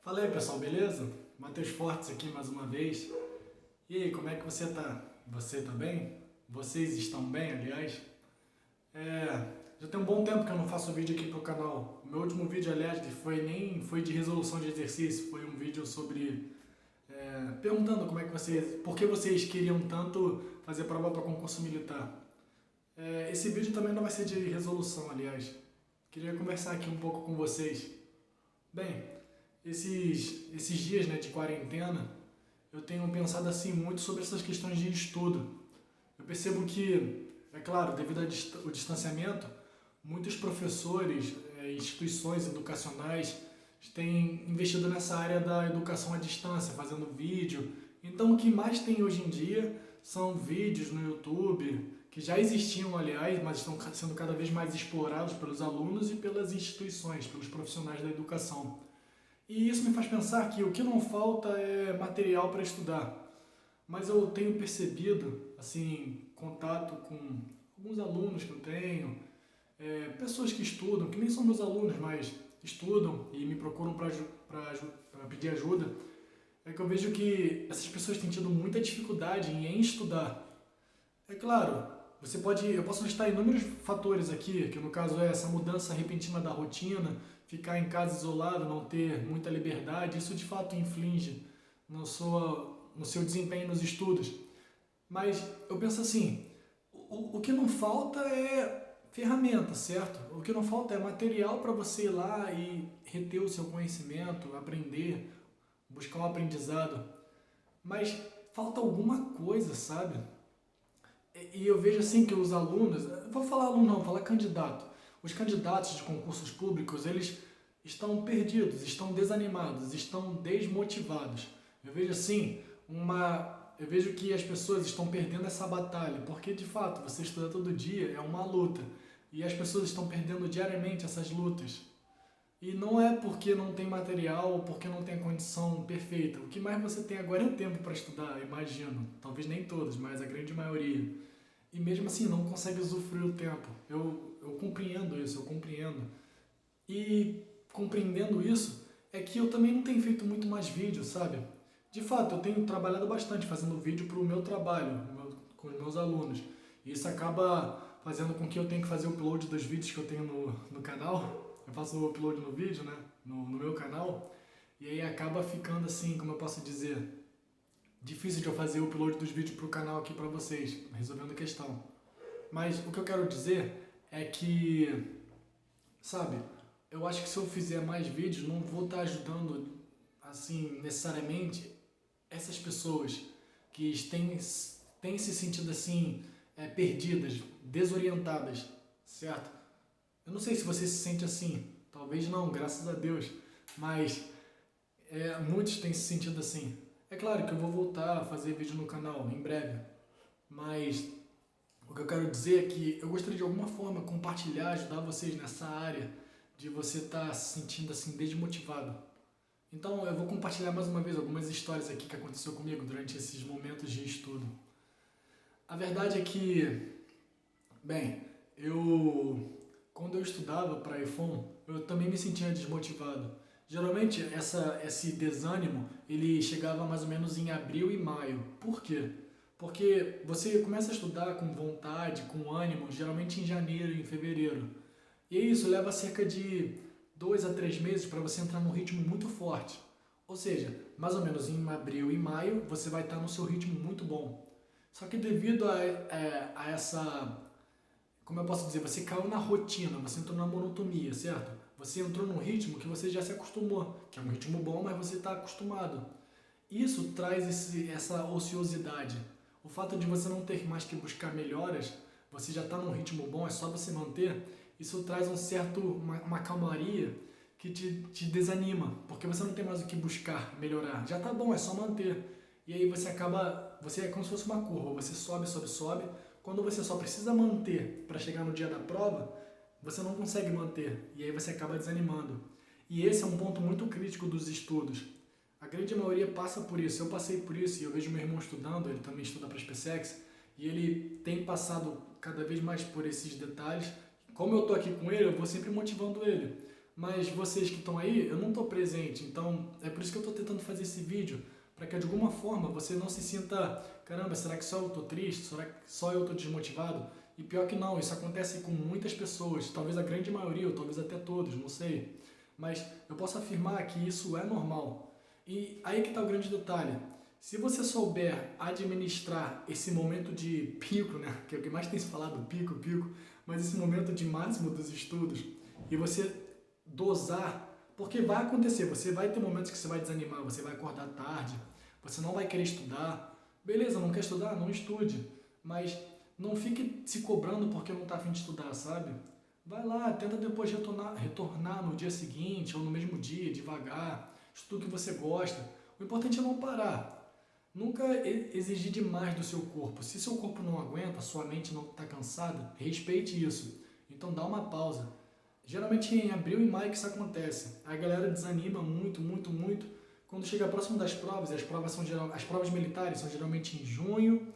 Fala aí pessoal, beleza? Matheus Fortes aqui mais uma vez. E aí, como é que você tá? Você tá bem? Vocês estão bem, aliás? Já tem um bom tempo que eu não faço vídeo aqui pro canal. O meu último vídeo, aliás, nem foi de resolução de exercício, foi um vídeo sobre perguntando como é que vocês, por que vocês queriam tanto fazer prova para concurso militar. Esse vídeo também não vai ser de resolução, aliás. Queria conversar aqui um pouco com vocês. Bem, esses dias, né, de quarentena, eu tenho pensado assim muito sobre essas questões de estudo. Eu percebo que, é claro, devido ao distanciamento, muitos professores, instituições educacionais têm investido nessa área da educação à distância, fazendo vídeo. Então, o que mais tem hoje em dia são vídeos no YouTube, que já existiam, aliás, mas estão sendo cada vez mais explorados pelos alunos e pelas instituições, pelos profissionais da educação. E isso me faz pensar que o que não falta é material para estudar. Mas eu tenho percebido, assim, contato com alguns alunos que eu tenho, pessoas que estudam, que nem são meus alunos, mas estudam e me procuram para pedir ajuda, é que eu vejo que essas pessoas têm tido muita dificuldade em estudar. É claro, eu posso listar inúmeros fatores aqui, que no caso é essa mudança repentina da rotina, ficar em casa isolado, não ter muita liberdade, isso de fato inflige no seu desempenho nos estudos. Mas eu penso assim, o que não falta é ferramenta, certo? O que não falta é material para você ir lá e reter o seu conhecimento, aprender, buscar um aprendizado. Mas falta alguma coisa, sabe? E eu vejo assim que os alunos, vou falar aluno não, vou falar candidato. Os candidatos de concursos públicos, eles estão perdidos, estão desanimados, estão desmotivados. Eu vejo assim, eu vejo que as pessoas estão perdendo essa batalha, porque de fato, você estuda todo dia, é uma luta. E as pessoas estão perdendo diariamente essas lutas. E não é porque não tem material ou porque não tem a condição perfeita. O que mais você tem agora é tempo para estudar, imagino. Talvez nem todos, mas a grande maioria. E mesmo assim não consegue usufruir o tempo. Eu compreendo isso, eu compreendo. E compreendendo isso, é que eu também não tenho feito muito mais vídeos, sabe? De fato, eu tenho trabalhado bastante fazendo vídeo para o meu trabalho, com os meus alunos. E isso acaba fazendo com que eu tenha que fazer o upload dos vídeos que eu tenho no canal. Eu faço o upload no vídeo, né? No meu canal. E aí acaba ficando assim, como eu posso dizer, difícil de eu fazer o upload dos vídeos para o canal aqui para vocês, resolvendo a questão. Mas o que eu quero dizer é que, sabe, eu acho que se eu fizer mais vídeos, não vou estar ajudando, assim, necessariamente essas pessoas que têm se sentido assim, perdidas, desorientadas, certo? Eu não sei se você se sente assim, talvez não, graças a Deus, mas muitos têm se sentido assim. É claro que eu vou voltar a fazer vídeo no canal em breve, mas o que eu quero dizer é que eu gostaria de alguma forma compartilhar, ajudar vocês nessa área de você estar se sentindo assim desmotivado. Então eu vou compartilhar mais uma vez algumas histórias aqui que aconteceu comigo durante esses momentos de estudo. A verdade é que, bem, quando eu estudava para IFON, eu também me sentia desmotivado. Geralmente esse desânimo ele chegava mais ou menos em abril e maio. Por quê? Porque você começa a estudar com vontade, com ânimo, geralmente em janeiro e em fevereiro. E isso leva cerca de 2 a 3 meses para você entrar num ritmo muito forte. Ou seja, mais ou menos em abril e maio você vai estar no seu ritmo muito bom. Só que devido a essa, como eu posso dizer, você caiu na rotina, você entrou na monotonia, certo? Você entrou num ritmo que você já se acostumou, que é um ritmo bom, mas você está acostumado. Isso traz essa ociosidade. O fato de você não ter mais que buscar melhoras, você já está num ritmo bom, é só você manter, isso traz uma calmaria que te desanima, porque você não tem mais o que buscar melhorar. Já está bom, é só manter. E aí você é como se fosse uma curva, você sobe, sobe, sobe. Quando você só precisa manter para chegar no dia da prova, você não consegue manter, e aí você acaba desanimando. E esse é um ponto muito crítico dos estudos. A grande maioria passa por isso, eu passei por isso, e eu vejo meu irmão estudando, ele também estuda para a SpaceX, e ele tem passado cada vez mais por esses detalhes. Como eu estou aqui com ele, eu vou sempre motivando ele. Mas vocês que estão aí, eu não estou presente, então é por isso que eu estou tentando fazer esse vídeo, para que de alguma forma você não se sinta, caramba, será que só eu estou triste? Será que só eu estou desmotivado? E pior que não, isso acontece com muitas pessoas, talvez a grande maioria, ou talvez até todos, não sei. Mas eu posso afirmar que isso é normal. E aí que está o grande detalhe. Se você souber administrar esse momento de pico, né, que é o que mais tem se falado, pico, mas esse momento de máximo dos estudos, e você dosar, porque vai acontecer, você vai ter momentos que você vai desanimar, você vai acordar tarde, você não vai querer estudar, beleza, não quer estudar? Não estude, mas não fique se cobrando porque não está a fim de estudar, sabe? Vai lá, tenta depois retornar no dia seguinte ou no mesmo dia, devagar, estuda o que você gosta. O importante é não parar. Nunca exigir demais do seu corpo. Se seu corpo não aguenta, sua mente não está cansada, respeite isso. Então dá uma pausa. Geralmente em abril e maio que isso acontece. A galera desanima muito. Quando chega próximo das provas, e as provas militares são geralmente em junho,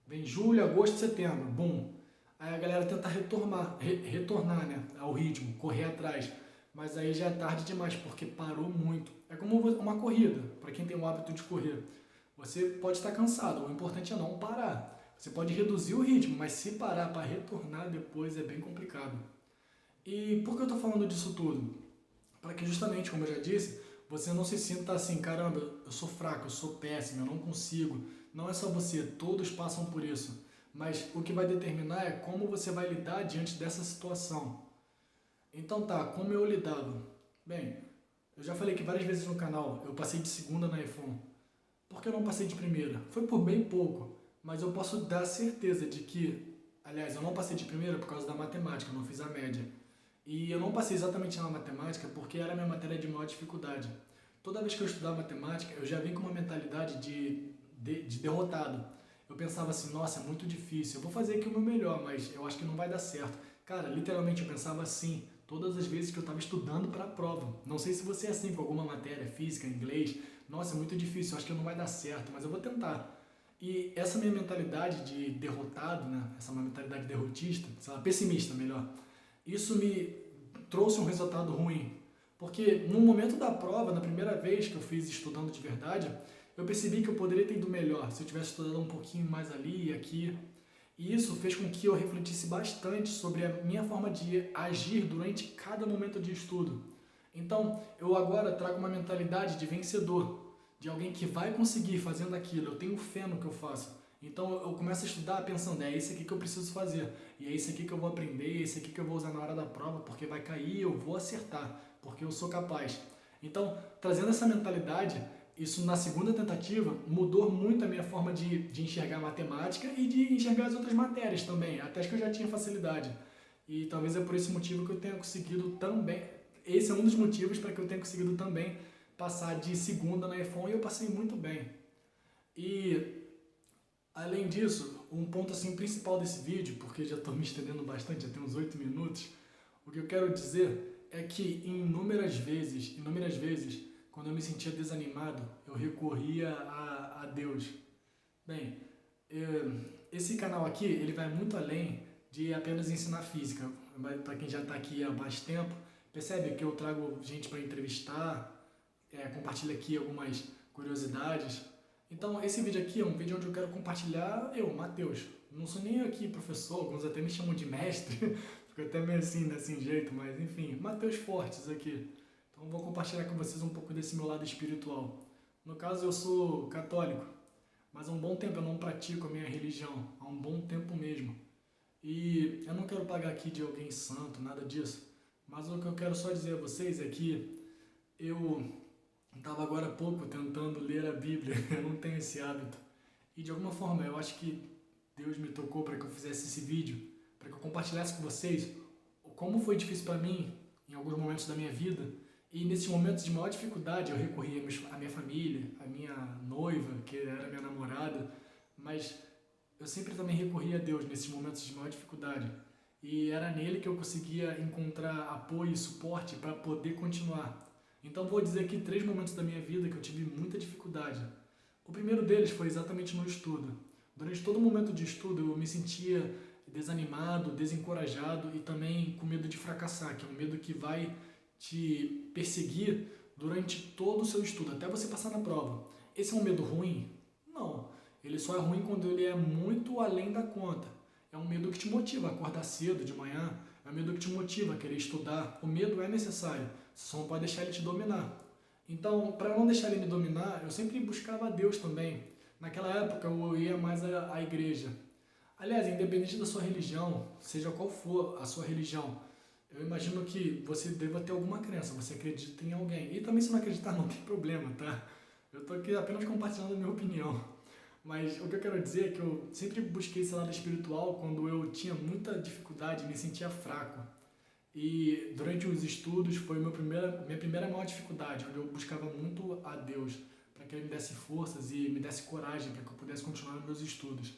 vem julho, agosto, setembro, bum. Aí a galera tenta retornar, né, ao ritmo, correr atrás. Mas aí já é tarde demais, porque parou muito. É como uma corrida, para quem tem o hábito de correr. Você pode estar cansado, o importante é não parar. Você pode reduzir o ritmo, mas se parar para retornar depois é bem complicado. E por que eu estou falando disso tudo? Para que justamente, como eu já disse, você não se sinta assim, caramba, eu sou fraco, eu sou péssimo, eu não consigo. Não é só você, todos passam por isso. Mas o que vai determinar é como você vai lidar diante dessa situação. Então tá, como eu lidava? Bem, eu já falei que várias vezes no canal eu passei de segunda na iPhone. Por que eu não passei de primeira? Foi por bem pouco, mas eu posso dar certeza de que, aliás, eu não passei de primeira por causa da matemática, eu não fiz a média. E eu não passei exatamente na matemática porque era a minha matéria de maior dificuldade. Toda vez que eu estudava matemática, eu já vim com uma mentalidade de derrotado. Eu pensava assim, nossa, é muito difícil, eu vou fazer aqui o meu melhor, mas eu acho que não vai dar certo. Cara, literalmente eu pensava assim, todas as vezes que eu estava estudando para a prova. Não sei se você é assim com alguma matéria, física, inglês. Nossa, é muito difícil, eu acho que não vai dar certo, mas eu vou tentar. E essa minha mentalidade de derrotado, né? Essa minha mentalidade derrotista, sei lá, pessimista melhor, isso me trouxe um resultado ruim. Porque no momento da prova, na primeira vez que eu fiz estudando de verdade, eu percebi que eu poderia ter ido melhor se eu tivesse estudado um pouquinho mais ali e aqui. E isso fez com que eu refletisse bastante sobre a minha forma de agir durante cada momento de estudo. Então, eu agora trago uma mentalidade de vencedor, de alguém que vai conseguir fazendo aquilo. Eu tenho fé no que eu faço. Então, eu começo a estudar pensando, é isso aqui que eu preciso fazer. E é isso aqui que eu vou aprender, é isso aqui que eu vou usar na hora da prova, porque vai cair, eu vou acertar, porque eu sou capaz. Então, trazendo essa mentalidade, isso na segunda tentativa mudou muito a minha forma de enxergar a matemática e de enxergar as outras matérias também, até que eu já tinha facilidade. E talvez é por esse motivo que eu tenha conseguido também, esse é um dos motivos para que eu tenha conseguido também passar de segunda na iPhone e eu passei muito bem. E além disso, um ponto assim principal desse vídeo, porque já estou me estendendo bastante, já tem uns 8 minutos, o que eu quero dizer é que inúmeras vezes, quando eu me sentia desanimado, eu recorria a Deus. Bem, esse canal aqui, ele vai muito além de apenas ensinar física. Para quem já está aqui há mais tempo, percebe que eu trago gente para entrevistar, compartilho aqui algumas curiosidades. Então, esse vídeo aqui é um vídeo onde eu quero compartilhar Matheus. Não sou nem aqui professor, alguns até me chamam de mestre, fico até meio assim jeito, mas enfim, Matheus Fortes aqui. Então, vou compartilhar com vocês um pouco desse meu lado espiritual. No caso, eu sou católico, mas há um bom tempo eu não pratico a minha religião, há um bom tempo mesmo. E eu não quero pagar aqui de alguém santo, nada disso, mas o que eu quero só dizer a vocês é que eu estava agora há pouco tentando ler a Bíblia, eu não tenho esse hábito. E de alguma forma eu acho que Deus me tocou para que eu fizesse esse vídeo, para que eu compartilhasse com vocês como foi difícil para mim em alguns momentos da minha vida. E nesses momentos de maior dificuldade eu recorri à minha família, à minha noiva, que era minha namorada, mas eu sempre também recorri a Deus nesses momentos de maior dificuldade. E era nele que eu conseguia encontrar apoio e suporte para poder continuar. Então vou dizer aqui 3 momentos da minha vida que eu tive muita dificuldade. O primeiro deles foi exatamente no estudo. Durante todo o momento de estudo eu me sentia desanimado, desencorajado e também com medo de fracassar, que é um medo que vai te perseguir durante todo o seu estudo, até você passar na prova. Esse é um medo ruim? Não. Ele só é ruim quando ele é muito além da conta. É um medo que te motiva a acordar cedo de manhã, é um medo que te motiva a querer estudar. O medo é necessário, você só não pode deixar ele te dominar. Então, para não deixar ele me dominar, eu sempre buscava a Deus também. Naquela época eu ia mais à igreja. Aliás, independente da sua religião, seja qual for a sua religião, eu imagino que você deva ter alguma crença, você acredita em alguém. E também se não acreditar não tem problema, tá? Eu tô aqui apenas compartilhando a minha opinião. Mas o que eu quero dizer é que eu sempre busquei esse lado espiritual quando eu tinha muita dificuldade, me sentia fraco. E durante os estudos foi minha primeira maior dificuldade, onde eu buscava muito a Deus, para que Ele me desse forças e me desse coragem para que eu pudesse continuar nos meus estudos.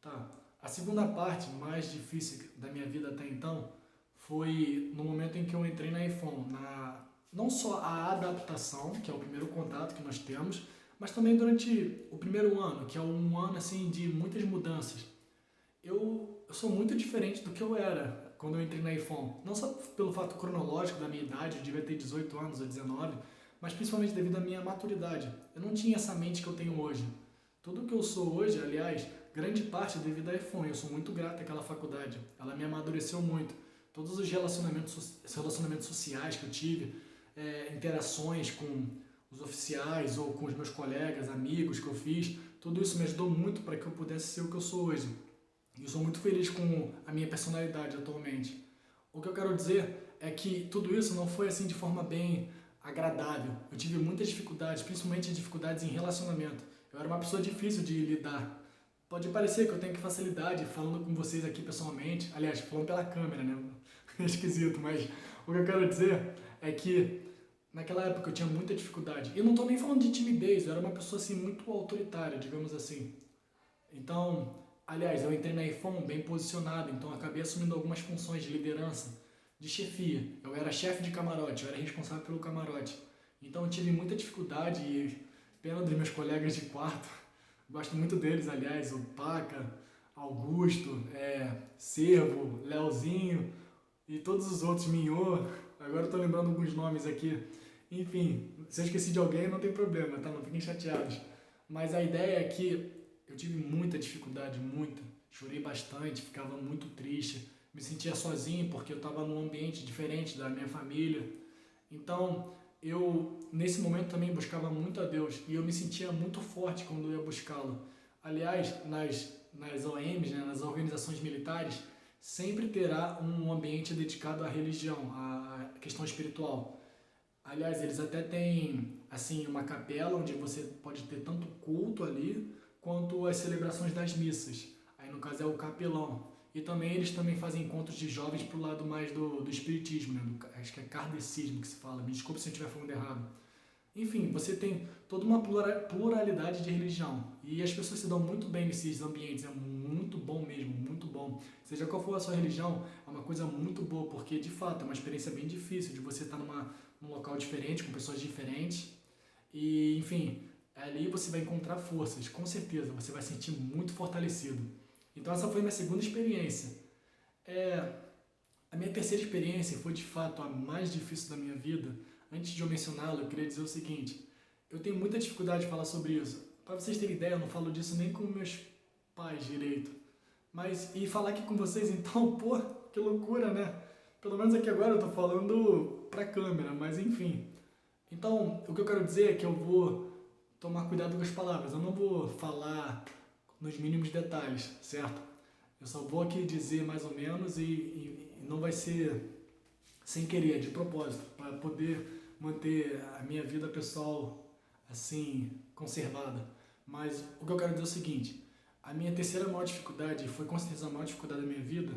Tá. A segunda parte mais difícil da minha vida até então foi no momento em que eu entrei na iPhone, não só a adaptação, que é o primeiro contato que nós temos, mas também durante o primeiro ano, que é um ano assim de muitas mudanças. Eu sou muito diferente do que eu era quando eu entrei na iPhone. Não só pelo fato cronológico da minha idade, eu devia ter 18 anos ou 19, mas principalmente devido à minha maturidade. Eu não tinha essa mente que eu tenho hoje. Tudo que eu sou hoje, aliás, grande parte é devido à iPhone. Eu sou muito grato àquela faculdade. Ela me amadureceu muito. Todos os relacionamentos sociais que eu tive, interações com os oficiais ou com os meus colegas, amigos que eu fiz, tudo isso me ajudou muito para que eu pudesse ser o que eu sou hoje. E eu sou muito feliz com a minha personalidade atualmente. O que eu quero dizer é que tudo isso não foi assim de forma bem agradável. Eu tive muitas dificuldades, principalmente dificuldades em relacionamento. Eu era uma pessoa difícil de lidar. Pode parecer que eu tenho facilidade falando com vocês aqui pessoalmente, aliás, falando pela câmera, né? É esquisito, mas o que eu quero dizer é que naquela época eu tinha muita dificuldade. E não estou nem falando de timidez, eu era uma pessoa assim muito autoritária, digamos assim. Então, aliás, eu entrei na iPhone bem posicionado, então acabei assumindo algumas funções de liderança, de chefia. Eu era chefe de camarote, eu era responsável pelo camarote. Então eu tive muita dificuldade e pena dos meus colegas de quarto. Gosto muito deles, aliás, o Paca, Augusto, Servo, Leozinho e todos os outros, Minhô. Agora eu tô lembrando alguns nomes aqui. Enfim, se eu esqueci de alguém, não tem problema, tá? Não fiquem chateados. Mas a ideia é que eu tive muita dificuldade, muita. Chorei bastante, ficava muito triste. Me sentia sozinho porque eu estava num ambiente diferente da minha família. Então, eu, nesse momento, também buscava muito a Deus. E eu me sentia muito forte quando eu ia buscá-lo. Aliás, nas OMs, né, nas organizações militares, sempre terá um ambiente dedicado à religião, à questão espiritual. Aliás, eles até têm assim uma capela onde você pode ter tanto culto ali quanto as celebrações das missas. Aí no caso é o capelão. E também eles também fazem encontros de jovens pro lado mais do espiritismo, né? Acho que é kardecismo que se fala. Me desculpe se eu estiver falando errado. Enfim, você tem toda uma pluralidade de religião. E as pessoas se dão muito bem nesses ambientes. É muito bom mesmo, muito bom. Seja qual for a sua religião, é uma coisa muito boa, porque de fato é uma experiência bem difícil de você estar num local diferente, com pessoas diferentes. E, enfim, ali você vai encontrar forças, com certeza. Você vai se sentir muito fortalecido. Então essa foi a minha segunda experiência. A minha terceira experiência foi de fato a mais difícil da minha vida. Antes de eu mencioná-la, eu queria dizer o seguinte: eu tenho muita dificuldade de falar sobre isso. Para vocês terem ideia, eu não falo disso nem com meus pais direito. Mas, e falar aqui com vocês então, pô, que loucura, né? Pelo menos aqui agora eu tô falando pra câmera, mas enfim. Então, o que eu quero dizer é que eu vou tomar cuidado com as palavras. Eu não vou falar nos mínimos detalhes, certo? Eu só vou aqui dizer mais ou menos e não vai ser sem querer, de propósito, para poder manter a minha vida pessoal assim, conservada. Mas o que eu quero dizer é o seguinte: a minha terceira maior dificuldade, foi com certeza a maior dificuldade da minha vida,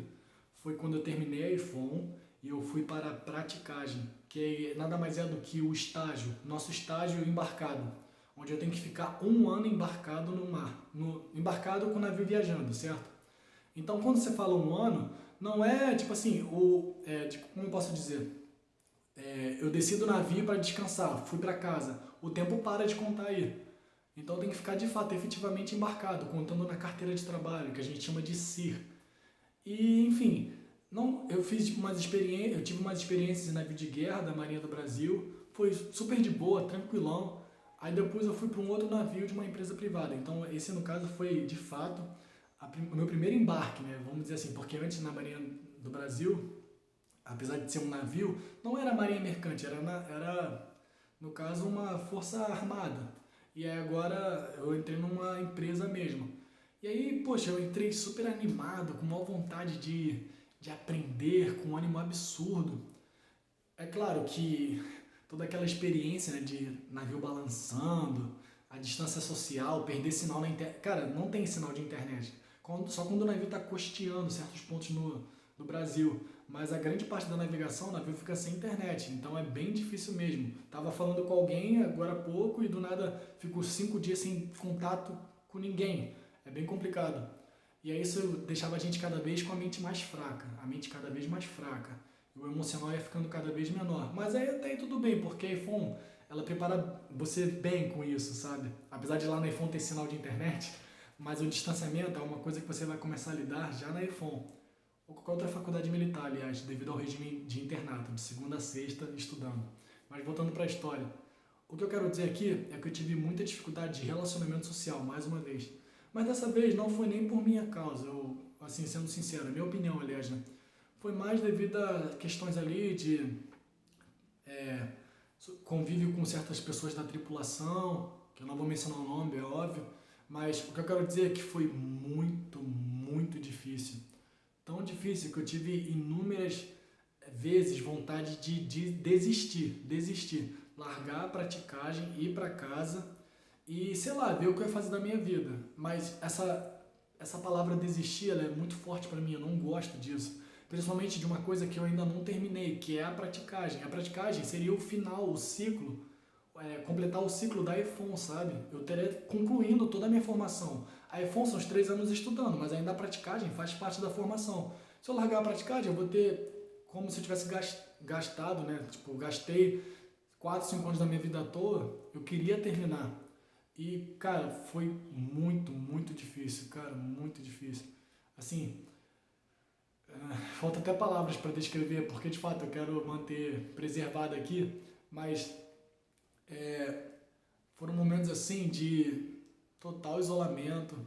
foi quando eu terminei a iPhone e eu fui para a praticagem, que nada mais é do que o estágio, nosso estágio embarcado, onde eu tenho que ficar um ano embarcado no mar, embarcado com o navio viajando, certo? Então, quando você fala um ano, não é tipo assim, como eu posso dizer? Eu desci do navio para descansar, fui para casa, o tempo para de contar aí. Então tem que ficar de fato, efetivamente embarcado, contando na carteira de trabalho, que a gente chama de CIR. E, enfim, Não, eu fiz tipo, umas experiências, eu tive umas experiências em navio de guerra da Marinha do Brasil, foi super de boa, tranquilão. Aí depois eu fui para um outro navio de uma empresa privada. Então esse no caso foi de fato o meu primeiro embarque, né? Vamos dizer assim, porque antes na Marinha do Brasil, apesar de ser um navio, não era marinha mercante, era no caso uma força armada. E aí agora eu entrei numa empresa mesmo. E aí, poxa, eu entrei super animado, com maior vontade de aprender, com um ânimo absurdo. É claro que toda aquela experiência, né, de navio balançando, a distância social, perder sinal na internet. Cara, não tem sinal de internet. Só quando o navio está costeando certos pontos no Brasil. Mas a grande parte da navegação, o navio fica sem internet. Então é bem difícil mesmo. Tava falando com alguém agora há pouco e do nada ficou 5 dias sem contato com ninguém. É bem complicado. E aí isso deixava a gente cada vez com a mente mais fraca. A mente cada vez mais fraca. O emocional ia ficando cada vez menor. Mas aí até aí tudo bem, porque a iPhone, ela prepara você bem com isso, sabe? Apesar de lá na iPhone ter sinal de internet, mas o distanciamento é uma coisa que você vai começar a lidar já na iPhone. Ou qualquer outra faculdade militar, aliás, devido ao regime de internato, de segunda a sexta, estudando. Mas voltando para a história. O que eu quero dizer aqui é que eu tive muita dificuldade de relacionamento social, mais uma vez. Mas dessa vez não foi nem por minha causa, eu, assim, sendo sincero, minha opinião, aliás, né? Foi mais devido a questões ali de convívio com certas pessoas da tripulação, que eu não vou mencionar o nome, é óbvio, mas o que eu quero dizer é que foi muito, muito difícil. Tão difícil que eu tive inúmeras vezes vontade de desistir, largar a praticagem, ir para casa e, sei lá, ver o que eu ia fazer da minha vida. Mas essa palavra desistir, ela é muito forte para mim, eu não gosto disso. Principalmente de uma coisa que eu ainda não terminei, que é a praticagem. A praticagem seria o final, o ciclo, completar o ciclo da iPhone, sabe? Eu teria concluindo toda a minha formação. A iPhone são os 3 anos estudando, mas ainda a praticagem faz parte da formação. Se eu largar a praticagem, eu vou ter como se eu tivesse gastado, né? Tipo, gastei 4, 5 anos da minha vida à toa, eu queria terminar. E, cara, foi muito, muito difícil, cara, muito difícil. Assim, falta até palavras para descrever, porque de fato eu quero manter preservado aqui, mas foram momentos assim de total isolamento.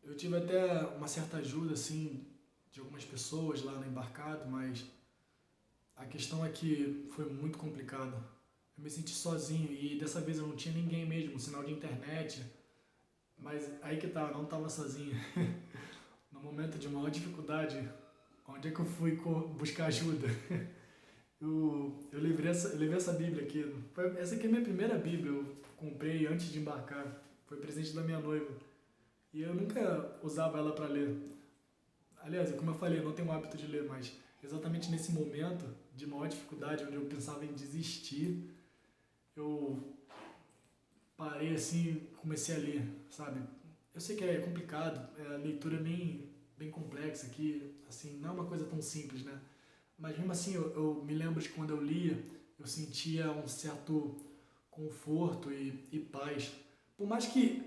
Eu tive até uma certa ajuda assim de algumas pessoas lá no embarcado, mas a questão é que foi muito complicado. Eu me senti sozinho e dessa vez eu não tinha ninguém mesmo, sinal de internet, mas aí que tá, eu não estava sozinho. No momento de maior dificuldade, onde é que eu fui buscar ajuda? Eu levei essa Bíblia aqui. Essa aqui é a minha primeira Bíblia, eu comprei antes de embarcar. Foi presente da minha noiva. E eu nunca usava ela para ler. Aliás, como eu falei, eu não tenho o hábito de ler, mas exatamente nesse momento de maior dificuldade, onde eu pensava em desistir, eu parei assim, comecei a ler, sabe? Eu sei que é complicado, a leitura é bem complexa aqui, assim, não é uma coisa tão simples, né? Mas mesmo assim, eu me lembro de quando eu lia, eu sentia um certo conforto e paz. Por mais que,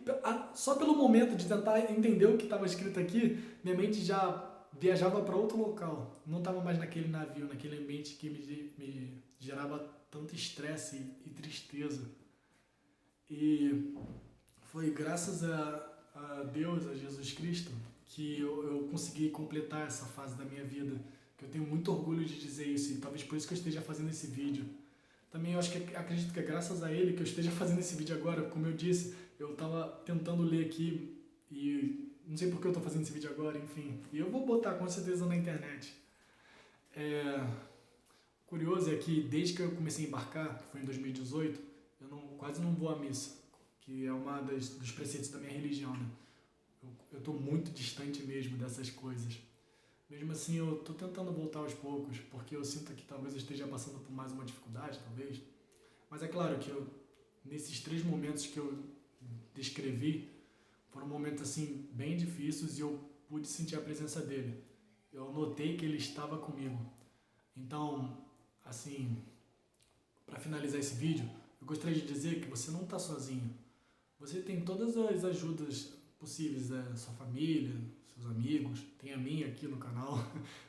só pelo momento de tentar entender o que estava escrito aqui, minha mente já viajava para outro local. Não estava mais naquele navio, naquele ambiente que me gerava tanto estresse e tristeza. E foi graças a Deus, a Jesus Cristo, que eu consegui completar essa fase da minha vida. Que eu tenho muito orgulho de dizer isso, e talvez por isso que eu esteja fazendo esse vídeo. Também eu acredito que é graças a ele que eu esteja fazendo esse vídeo agora. Como eu disse, eu estava tentando ler aqui e não sei por que eu estou fazendo esse vídeo agora, enfim. E eu vou botar com certeza na internet. Curioso é que desde que eu comecei a embarcar, que foi em 2018, eu quase não vou à missa, que é uma dos preceitos da minha religião, né? Eu estou muito distante mesmo dessas coisas. Mesmo assim, eu estou tentando voltar aos poucos, porque eu sinto que talvez eu esteja passando por mais uma dificuldade, talvez. Mas é claro que nesses 3 momentos que eu descrevi, foram momentos assim bem difíceis e eu pude sentir a presença dele. Eu notei que ele estava comigo. Então, assim, para finalizar esse vídeo, eu gostaria de dizer que você não está sozinho. Você tem todas as ajudas possíveis, sua família, seus amigos, tem a minha aqui no canal,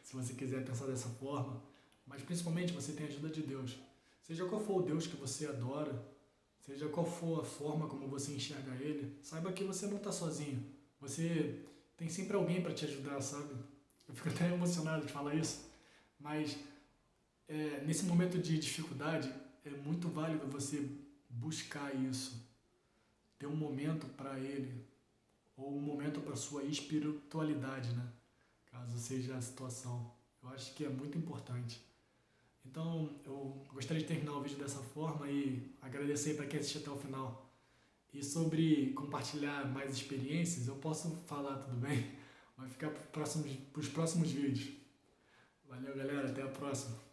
se você quiser pensar dessa forma, mas principalmente você tem a ajuda de Deus. Seja qual for o Deus que você adora, seja qual for a forma como você enxerga Ele, saiba que você não está sozinho. Você tem sempre alguém para te ajudar, sabe? Eu fico até emocionado de falar isso, mas nesse momento de dificuldade é muito válido você buscar isso, ter um momento para Ele, ou um momento para sua espiritualidade, né? Caso seja a situação. Eu acho que é muito importante. Então, eu gostaria de terminar o vídeo dessa forma e agradecer para quem assistiu até o final. E sobre compartilhar mais experiências, eu posso falar, tudo bem? Vai ficar para os próximos vídeos. Valeu, galera. Até a próxima.